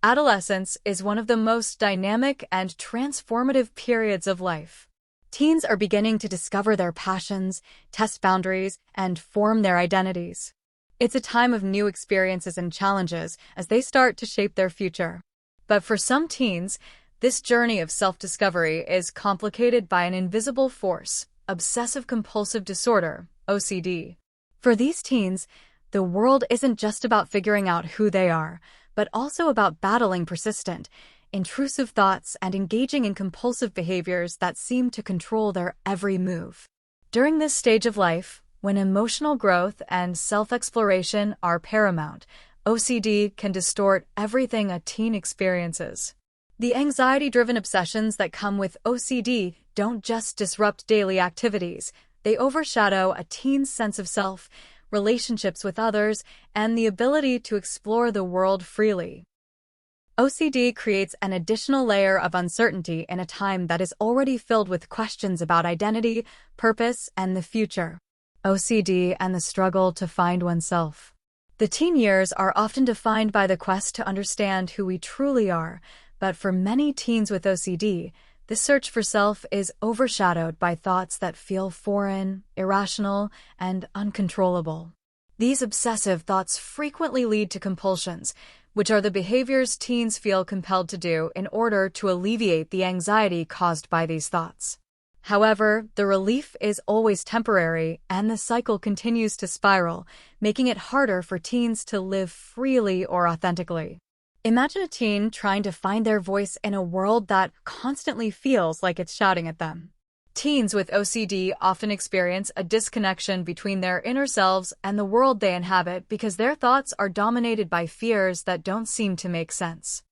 Adolescence is one of the most dynamic and transformative periods of life. Teens are beginning to discover their passions, test boundaries, and form their identities. It's a time of new experiences and challenges as they start to shape their future. But for some teens, this journey of self-discovery is complicated by an invisible force, obsessive-compulsive disorder, OCD. For these teens, the world isn't just about figuring out who they are, but also about battling persistent, intrusive thoughts and engaging in compulsive behaviors that seem to control their every move. During this stage of life, when emotional growth and self-exploration are paramount, OCD can distort everything a teen experiences. The anxiety-driven obsessions that come with OCD don't just disrupt daily activities, they overshadow a teen's sense of self, relationships with others, and the ability to explore the world freely. OCD creates an additional layer of uncertainty in a time that is already filled with questions about identity, purpose, and the future. OCD and the struggle to find oneself. The teen years are often defined by the quest to understand who we truly are, but for many teens with OCD, this search for self is overshadowed by thoughts that feel foreign, irrational, and uncontrollable. These obsessive thoughts frequently lead to compulsions, which are the behaviors teens feel compelled to do in order to alleviate the anxiety caused by these thoughts. However, the relief is always temporary, and the cycle continues to spiral, making it harder for teens to live freely or authentically. Imagine a teen trying to find their voice in a world that constantly feels like it's shouting at them. Teens with OCD often experience a disconnection between their inner selves and the world they inhabit because their thoughts are dominated by fears that don't seem to make sense.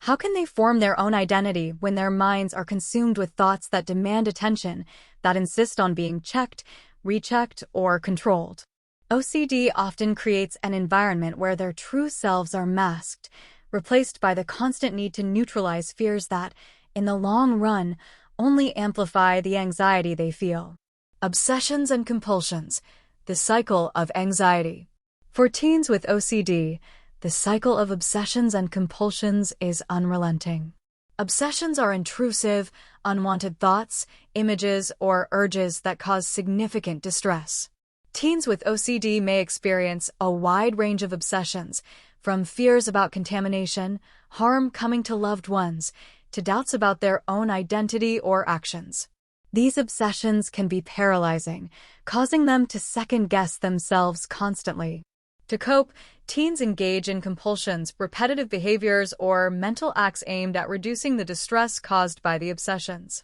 How can they form their own identity when their minds are consumed with thoughts that demand attention, that insist on being checked, rechecked, or controlled? OCD often creates an environment where their true selves are masked, replaced by the constant need to neutralize fears that, in the long run, only amplify the anxiety they feel. Obsessions and compulsions, the cycle of anxiety. For teens with OCD, the cycle of obsessions and compulsions is unrelenting. Obsessions are intrusive, unwanted thoughts, images, or urges that cause significant distress. Teens with OCD may experience a wide range of obsessions, from fears about contamination, harm coming to loved ones, to doubts about their own identity or actions. These obsessions can be paralyzing, causing them to second-guess themselves constantly. To cope, teens engage in compulsions, repetitive behaviors, or mental acts aimed at reducing the distress caused by the obsessions.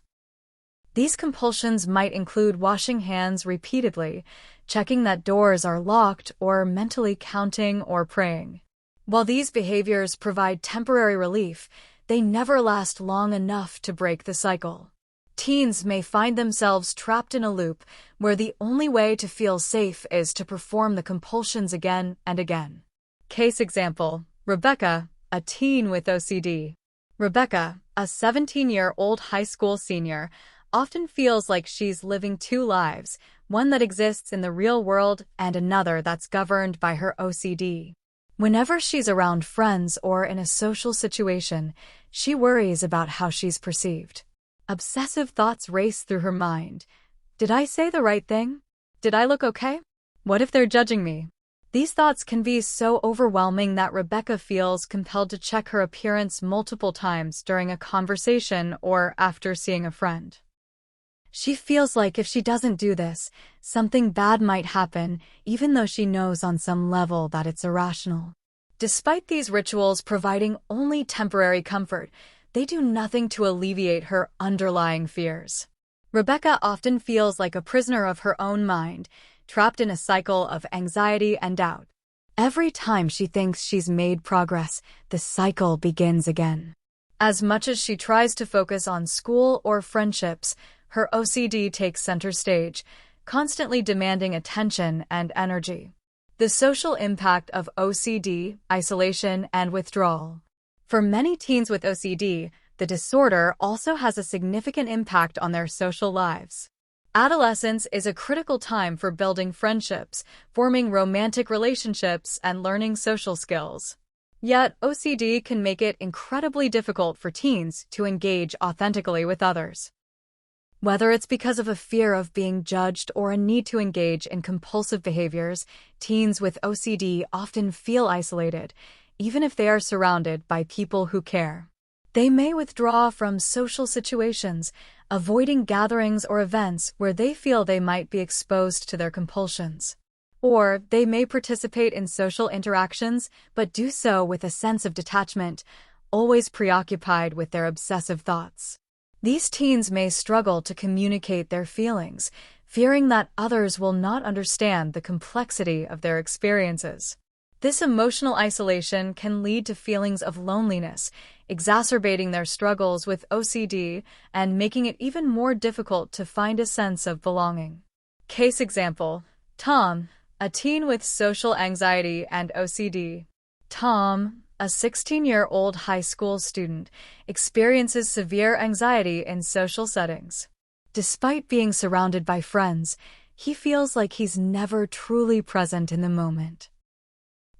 These compulsions might include washing hands repeatedly, checking that doors are locked, or mentally counting or praying. While these behaviors provide temporary relief, they never last long enough to break the cycle. Teens may find themselves trapped in a loop where the only way to feel safe is to perform the compulsions again and again. Case example: Rebecca, a teen with OCD. Rebecca, a 17-year-old high school senior, often feels like she's living two lives, one that exists in the real world and another that's governed by her OCD. Whenever she's around friends or in a social situation, she worries about how she's perceived. Obsessive thoughts race through her mind. Did I say the right thing? Did I look okay? What if they're judging me? These thoughts can be so overwhelming that Rebecca feels compelled to check her appearance multiple times during a conversation or after seeing a friend. She feels like if she doesn't do this, something bad might happen, even though she knows on some level that it's irrational. Despite these rituals providing only temporary comfort, they do nothing to alleviate her underlying fears. Rebecca often feels like a prisoner of her own mind, trapped in a cycle of anxiety and doubt. Every time she thinks she's made progress, the cycle begins again. As much as she tries to focus on school or friendships, her OCD takes center stage, constantly demanding attention and energy. The social impact of OCD, isolation, and withdrawal. For many teens with OCD, the disorder also has a significant impact on their social lives. Adolescence is a critical time for building friendships, forming romantic relationships, and learning social skills. Yet, OCD can make it incredibly difficult for teens to engage authentically with others. Whether it's because of a fear of being judged or a need to engage in compulsive behaviors, teens with OCD often feel isolated, even if they are surrounded by people who care. They may withdraw from social situations, avoiding gatherings or events where they feel they might be exposed to their compulsions. Or they may participate in social interactions, but do so with a sense of detachment, always preoccupied with their obsessive thoughts. These teens may struggle to communicate their feelings, fearing that others will not understand the complexity of their experiences. This emotional isolation can lead to feelings of loneliness, exacerbating their struggles with OCD and making it even more difficult to find a sense of belonging. Case example: Tom, a teen with social anxiety and OCD. Tom, a 16-year-old high school student, experiences severe anxiety in social settings. Despite being surrounded by friends, he feels like he's never truly present in the moment.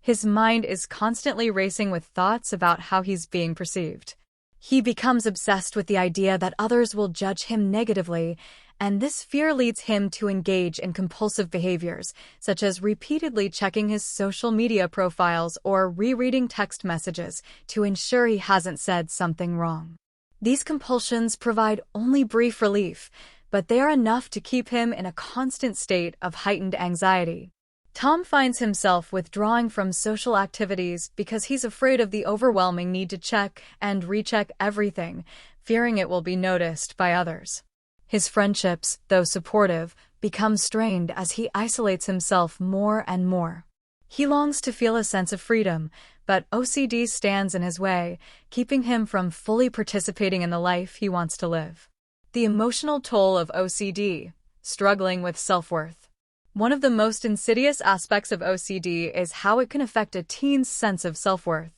His mind is constantly racing with thoughts about how he's being perceived. He becomes obsessed with the idea that others will judge him negatively, and this fear leads him to engage in compulsive behaviors, such as repeatedly checking his social media profiles or rereading text messages to ensure he hasn't said something wrong. These compulsions provide only brief relief, but they are enough to keep him in a constant state of heightened anxiety. Tom finds himself withdrawing from social activities because he's afraid of the overwhelming need to check and recheck everything, fearing it will be noticed by others. His friendships, though supportive, become strained as he isolates himself more and more. He longs to feel a sense of freedom, but OCD stands in his way, keeping him from fully participating in the life he wants to live. The emotional toll of OCD: struggling with self-worth. One of the most insidious aspects of OCD is how it can affect a teen's sense of self-worth.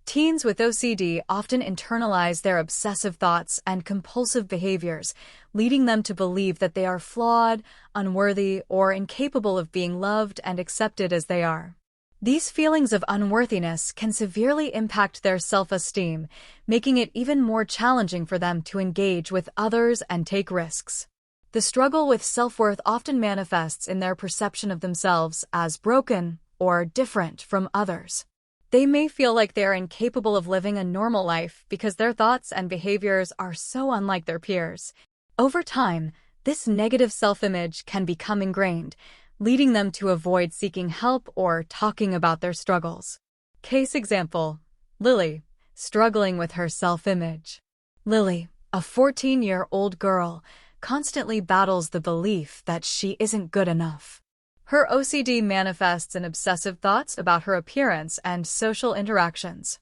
Teens with OCD often internalize their obsessive thoughts and compulsive behaviors, leading them to believe that they are flawed, unworthy, or incapable of being loved and accepted as they are. These feelings of unworthiness can severely impact their self-esteem, making it even more challenging for them to engage with others and take risks. The struggle with self-worth often manifests in their perception of themselves as broken or different from others. They may feel like they are incapable of living a normal life because their thoughts and behaviors are so unlike their peers. Over time, this negative self-image can become ingrained, leading them to avoid seeking help or talking about their struggles. Case example: Lily, struggling with her self-image. Lily, a 14-year-old girl, constantly battles the belief that she isn't good enough. Her OCD manifests in obsessive thoughts about her appearance and social interactions.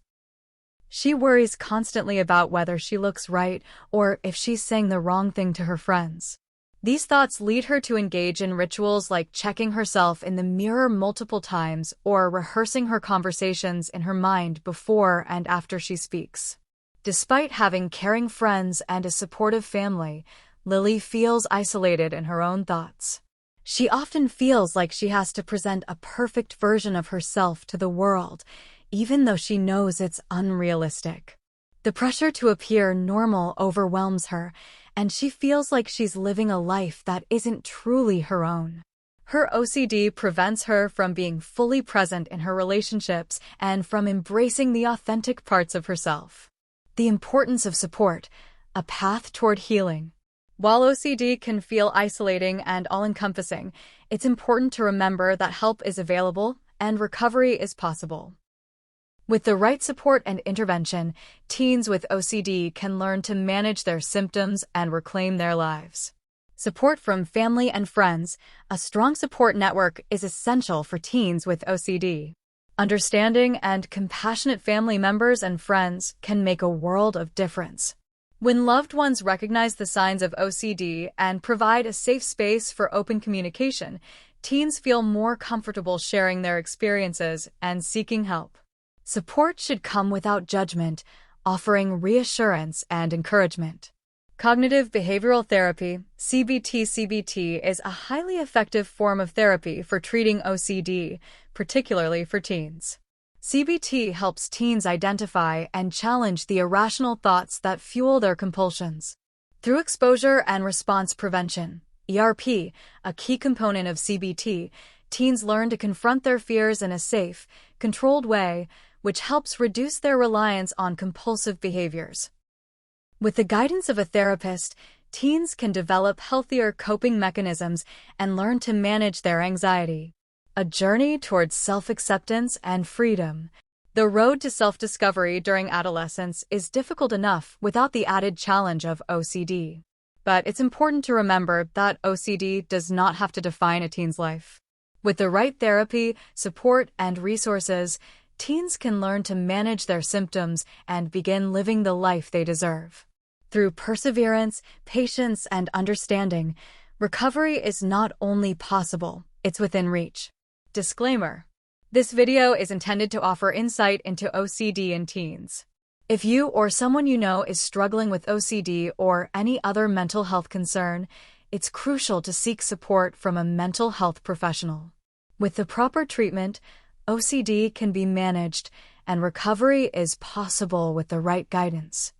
She worries constantly about whether she looks right or if she's saying the wrong thing to her friends. These thoughts lead her to engage in rituals like checking herself in the mirror multiple times or rehearsing her conversations in her mind before and after she speaks. Despite having caring friends and a supportive family, Lily feels isolated in her own thoughts. She often feels like she has to present a perfect version of herself to the world, even though she knows it's unrealistic. The pressure to appear normal overwhelms her, and she feels like she's living a life that isn't truly her own. Her OCD prevents her from being fully present in her relationships and from embracing the authentic parts of herself. The importance of support: a path toward healing. While OCD can feel isolating and all-encompassing, it's important to remember that help is available and recovery is possible. With the right support and intervention, teens with OCD can learn to manage their symptoms and reclaim their lives. Support from family and friends: a strong support network is essential for teens with OCD. Understanding and compassionate family members and friends can make a world of difference. When loved ones recognize the signs of OCD and provide a safe space for open communication, teens feel more comfortable sharing their experiences and seeking help. Support should come without judgment, offering reassurance and encouragement. Cognitive behavioral therapy, CBT, is a highly effective form of therapy for treating OCD, particularly for teens. CBT helps teens identify and challenge the irrational thoughts that fuel their compulsions. Through exposure and response prevention, ERP, a key component of CBT, teens learn to confront their fears in a safe, controlled way, which helps reduce their reliance on compulsive behaviors. With the guidance of a therapist, teens can develop healthier coping mechanisms and learn to manage their anxiety. A journey towards self-acceptance and freedom. The road to self-discovery during adolescence is difficult enough without the added challenge of OCD. But it's important to remember that OCD does not have to define a teen's life. With the right therapy, support, and resources, teens can learn to manage their symptoms and begin living the life they deserve. Through perseverance, patience, and understanding, recovery is not only possible, it's within reach. Disclaimer: this video is intended to offer insight into OCD in teens. If you or someone you know is struggling with OCD or any other mental health concern, it's crucial to seek support from a mental health professional. With the proper treatment, OCD can be managed, and recovery is possible with the right guidance.